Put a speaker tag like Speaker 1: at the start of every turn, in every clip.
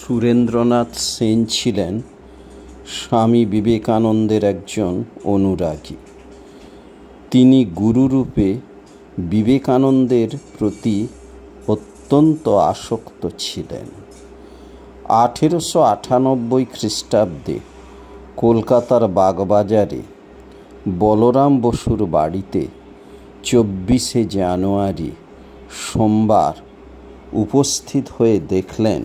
Speaker 1: সুরেন্দ্রনাথ সেন ছিলেন স্বামী বিবেকানন্দের একজন অনুরাগী। তিনি গুরুরূপে বিবেকানন্দের প্রতি অত্যন্ত আসক্ত ছিলেন। 1898 খ্রিস্টাব্দে কলকাতার বাগবাজারে বলরাম বসুর বাড়িতে 24শে জানুয়ারি সোমবার উপস্থিত হয়ে দেখলেন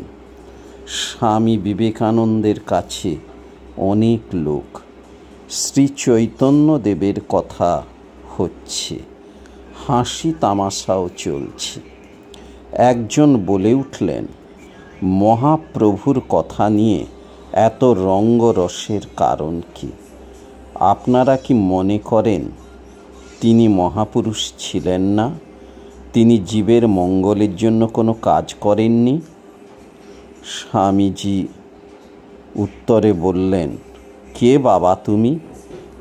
Speaker 1: স্বামী বিবেকানন্দের কাছে অনেক লোক। শ্রী চৈতন্যদেবের কথা হচ্ছে, হাসি তামাশাও চলছে। একজন বলে উঠলেন, মহাপ্রভুর কথা নিয়ে এত রঙ্গরসের কারণ কি? আপনারা কি মনে করেন তিনি মহাপুরুষ ছিলেন না? তিনি জীবের মঙ্গলের জন্য কোনো কাজ করেননি? স্বামীজি উত্তরে বললেন, কে বাবা তুমি?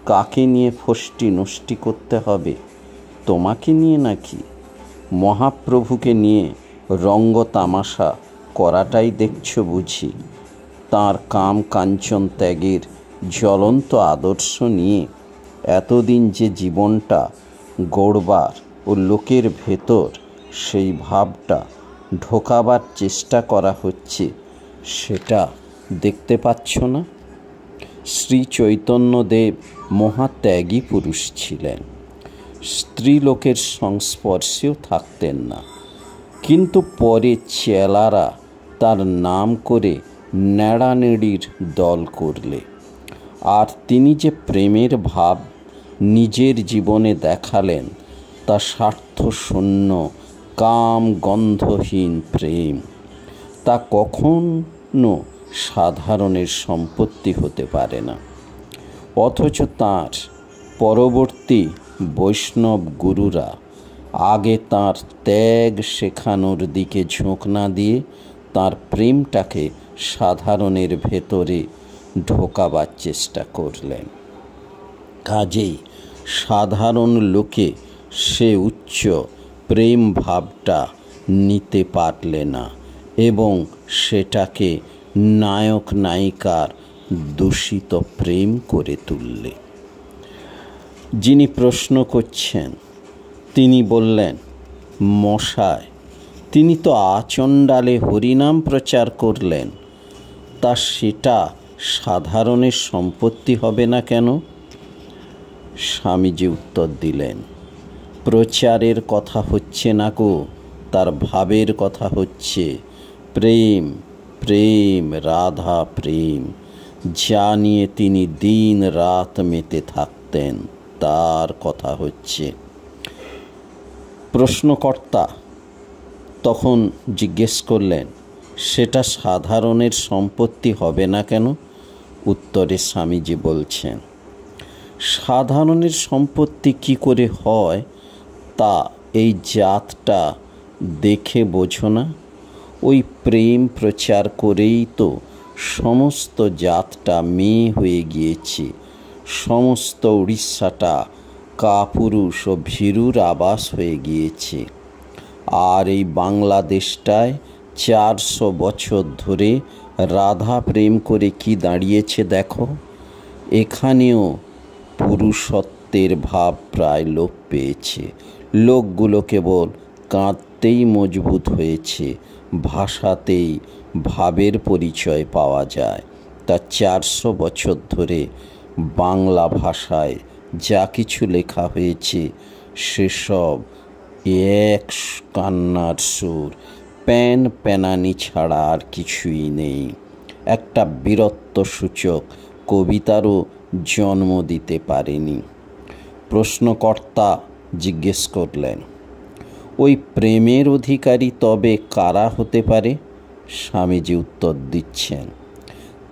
Speaker 1: কাকে নিয়ে ফষ্টি নষ্টি করতে হবে? তোমাকে নিয়ে নাকি? মহাপ্রভুকে নিয়ে রঙ্গ তামাশা করাটাই দেখছ বুঝি? তাঁর কাম কাঞ্চন ত্যাগের জ্বলন্ত আদর্শ নিয়ে এতদিন যে জীবনটা গড়বার ও লোকের ভেতর সেই ভাবটা ঢোকাবার চেষ্টা করা হচ্ছে, সেটা দেখতে পাচ্ছ না? শ্রী চৈতন্যদেব মহাত্যাগী পুরুষ ছিলেন। স্ত্রীলোকের সংস্পর্শেও থাকতেন না, কিন্তু পরে চেলারা তার নাম করে নেড়ানেড়ির দল করলে। আর তিনি যে প্রেমের ভাব নিজের জীবনে দেখালেন, তা স্বার্থশূন্য কাম গন্ধহীন প্রেম। তা কখনো সাধারণের সম্পত্তি হতে পারে না। অথচ তাঁর পরবর্তী বৈষ্ণব গুরুরা আগে তাঁর ত্যাগ শেখানোর দিকে ঝোঁক না দিয়ে তাঁর প্রেমটাকে সাধারণের ভেতরে ঢোকাবার চেষ্টা করলেন। কাজেই সাধারণ লোকে সে উচ্চ প্রেম ভাবটা নিতে পারলে না এবং সেটাকে নায়ক নায়িকার দূষিত প্রেম করে তুললে। যিনি প্রশ্ন করছেন তিনি বললেন, মশায়, তিনি তো আচণ্ডালে হরিনাম প্রচার করলেন, তা সেটা সাধারণের সম্পত্তি হবে না কেন? স্বামীজি উত্তর দিলেন, প্রচারের কথা হচ্ছে না গো, তার ভাবের কথা হচ্ছে। প্রেম প্রেম রাধা প্রেম, যা নিয়ে তিনি দিন রাত মেতে থাকতেন, তার কথা হচ্ছে। প্রশ্নকর্তা তখন জিজ্ঞেস করলেন, সেটা সাধারণের সম্পত্তি হবে না কেন? উত্তরে স্বামীজি বলছেন, সাধারণের সম্পত্তি কি করে হয় তা এই জাতটা দেখে বোঝো না? ওই প্রেম প্রচার করেই তো সমস্ত জাতটা মেয়ে হয়ে গিয়েছে। সমস্ত উড়িষ্যাটা কাপুরুষ ও ভীরুর আবাস হয়ে গিয়েছে। আর এই বাংলাদেশটায় 400 বছর ধরে রাধা প্রেম করে কি দাঁড়িয়েছে দেখো। এখানেও পুরুষত্বের ভাব প্রায় লোপ পেয়েছে। লোকগুলো কেবল কাঁদতেই মজবুত হয়েছে, ভাষাতেই ভাবের পরিচয় পাওয়া যায়। তা 400 বছর ধরে বাংলা ভাষায় যা কিছু লেখা হয়েছে সেসব এক কান্নার সুর, প্যান প্যানানি ছাড়া আর কিছুই নেই। একটা বীরত্বসূচক কবিতারও জন্ম দিতে পারেনি। প্রশ্নকর্তা জিজ্ঞেস করলেন, ওই প্রেমের অধিকারী তবে কারা হতে পারে? স্বামীজি উত্তর দিচ্ছেন,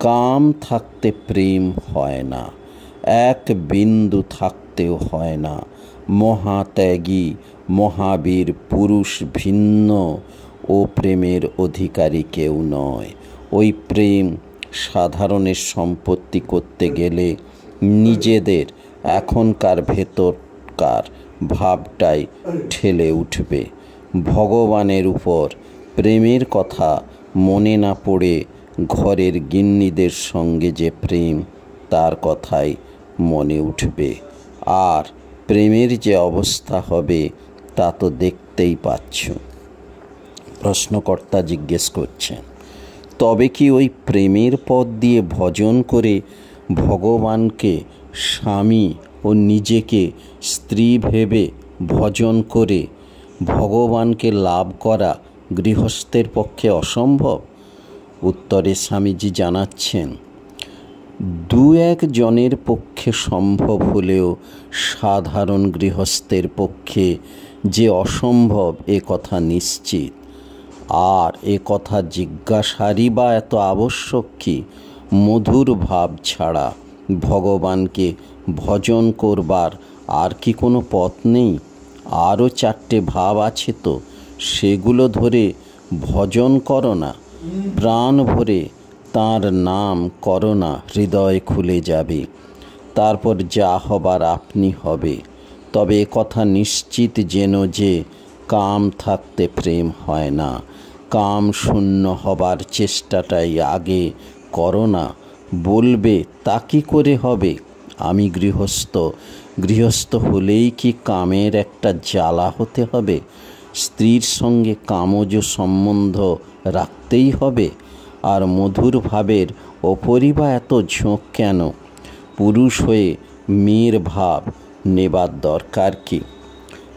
Speaker 1: কাম থাকতে প্রেম হয় না, এক বিন্দু থাকতেও হয় না। মহাত্যাগী মহাবীর পুরুষ ভিন্ন ও প্রেমের অধিকারী কেউ নয়। ওই প্রেম সাধারণের সম্পত্তি করতে গেলে নিজেদের এখনকার ভেতরকার ভাবটাই ঠেলে উঠবে। ভগবানের উপর প্রেমের কথা মনে না পড়ে ঘরের গিন্নিদের সঙ্গে যে প্রেম, তার কথাই মনে উঠবে। আর প্রেমের যে অবস্থা হবে তা তো দেখতেই পাচ্ছ। প্রশ্নকর্তা জিজ্ঞেস করছেন, তবে কি ওই প্রেমের পথ দিয়ে ভজন করে ভগবানকে স্বামী ও নিজেকে স্ত্রী ভেবে ভজন করে ভগবানকে লাভ করা গৃহস্থের পক্ষে অসম্ভব? উত্তরে স্বামীজি জানাচ্ছেন, দু একজনের পক্ষে সম্ভব হলেও সাধারণ গৃহস্থের পক্ষে যে অসম্ভব এ কথা নিশ্চিত। আর এ কথা জিজ্ঞাসারই বা এত আবশ্যক কি? মধুর ভাব ছাড়া ভগবানকে ভজন করবার আর কি কোনো পথ নেই? আরও 4টে ভাব আছে তো, সেগুলো ধরে ভজন করো না, প্রাণ ভরে তাঁর নাম করো না, হৃদয় খুলে যাবে। তারপর যা হবার আপনি হবে। তবে এ কথা নিশ্চিত যেন যে কাম থাকতে প্রেম হয় না। কাম শূন্য হবার চেষ্টাটাই আগে করো না। বলবে, তা কী করে হবে? আমি গৃহস্থ হলেই কি কামের একটা জ্বালা হতে হবে? স্ত্রীর সঙ্গে কামজ সম্বন্ধ রাখতেই হবে? আর মধুর ভাবের ওপরই বা এত ঝোঁক কেন? পুরুষ হয়ে মেয়ের ভাব নেবার দরকার কি?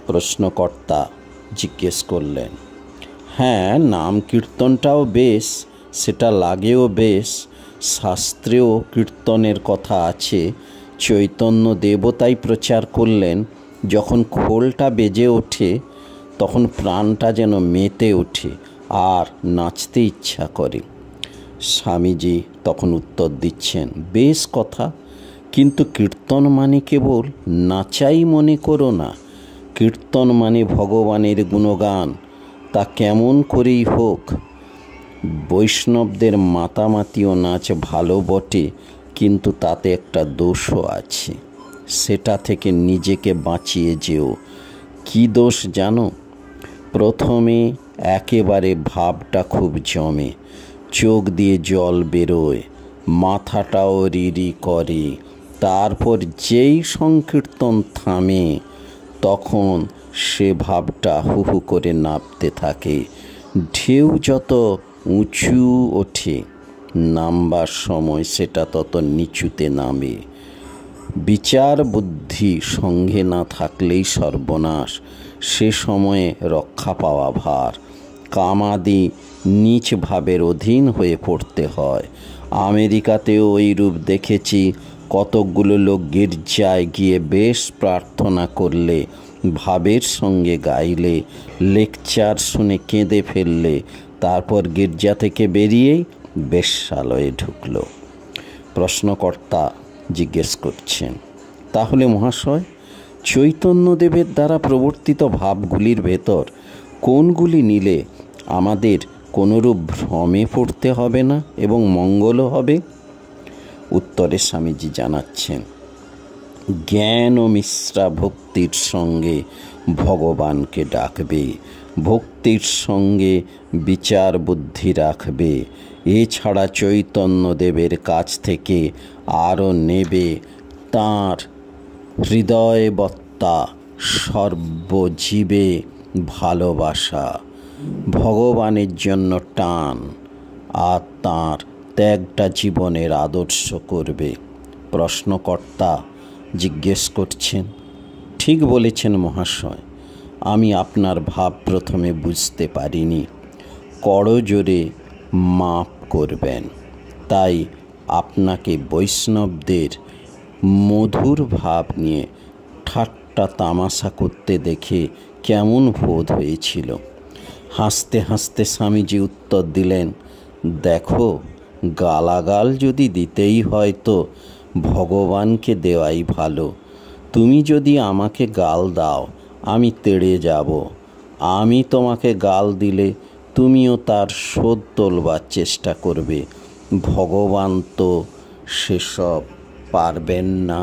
Speaker 1: প্রশ্নকর্তা জিজ্ঞেস করলেন। হ্যাঁ, নাম কীর্তনটাও বেশ, সেটা লাগেও বেশ। শাস্ত্রেও কীর্তনের কথা আছে। চৈতন্য দেবতাই প্রচার করলেন, যখন খোলটা বেজে ওঠে তখন প্রাণটা যেন মেতে ওঠে আর নাচতে ইচ্ছা করে। স্বামীজি তখন উত্তর দিচ্ছেন, বেশ কথা, কিন্তু কীর্তন মানে কেবল নাচাই মনে করো না। কীর্তন মানে ভগবানের গুণগান, তা কেমন করেই হোক। বৈষ্ণবদের মাতামাতিও নাচ ভালো বটে, কিন্তু তাতে একটা দোষও আছে। সেটা থেকে নিজেকে বাঁচিয়ে যেও। কি দোষ জানো? প্রথমে একেবারে ভাবটা খুব জমে, চোখ দিয়ে জল বেরোয়, মাথাটাও রিরি করে। তারপর যেই সংকীর্তন থামে তখন সে ভাবটা হু হু করে নামতে থাকে। ঢেউ যত উঁচু ওঠে, নামবার সময় সেটা তত নিচুতে নামে। বিচার বুদ্ধি সঙ্গে না থাকলেই সর্বনাশ। সে সময়ে রক্ষা পাওয়া ভার। কামাদি নীচ ভাবের অধীন হয়ে পড়তে হয়। আমেরিকাতেও ওই রূপ দেখেছি। কতকগুলো লোক গির্জায় গিয়ে বেশ প্রার্থনা করলে, ভাবের সঙ্গে গাইলে, লেকচার শুনে কেঁদে ফেললে, তারপর গির্জা থেকে বেরিয়েই বেশ্যালয়ে ঢুকল। প্রশ্নকর্তা জিজ্ঞেস করছেন, তাহলে মহাশয়, চৈতন্যদেবের দ্বারা প্রবর্তিত ভাবগুলির ভেতর কোনগুলি নিলে আমাদের কোনরূপ ভ্রমে পড়তে হবে না এবং মঙ্গলও হবে? উত্তরে স্বামীজি জানাচ্ছেন, জ্ঞান ও মিশ্রা ভক্তির সঙ্গে ভগবানকে ডাকবে, ভক্তির সঙ্গে বিচার বুদ্ধি রাখবে। এছাড়া চৈতন্যদেবের কাছ থেকে আরও নেবে তাঁর হৃদয়বত্তা, সর্বজীবে ভালোবাসা, ভগবানের জন্য টান, আর তাঁর ত্যাগটা জীবনের আদর্শ করবে। প্রশ্নকর্তা জিজ্ঞেস করছেন, ঠিক বলেছেন মহাশয়, আমি আপনার ভাব প্রথমে বুঝতে পারিনি, করজোরে মাপ করবেন। তাই আপনাকে বৈষ্ণবদের মধুর ভাব নিয়ে ঠাট্টা তামাশা করতে দেখে কেমন বোধ হয়েছিল। হাসতে হাসতে স্বামীজি উত্তর দিলেন, দেখো, গালাগাল যদি দিতেই হয় তো ভগবানকে দেওয়াই ভালো। তুমি যদি আমাকে গাল দাও আমি তেড়ে যাব। আমি তোমাকে গাল দিলে তুমিও তার শোধ তোলবার চেষ্টা করবে। ভগবান তো সেসব পারবেন না।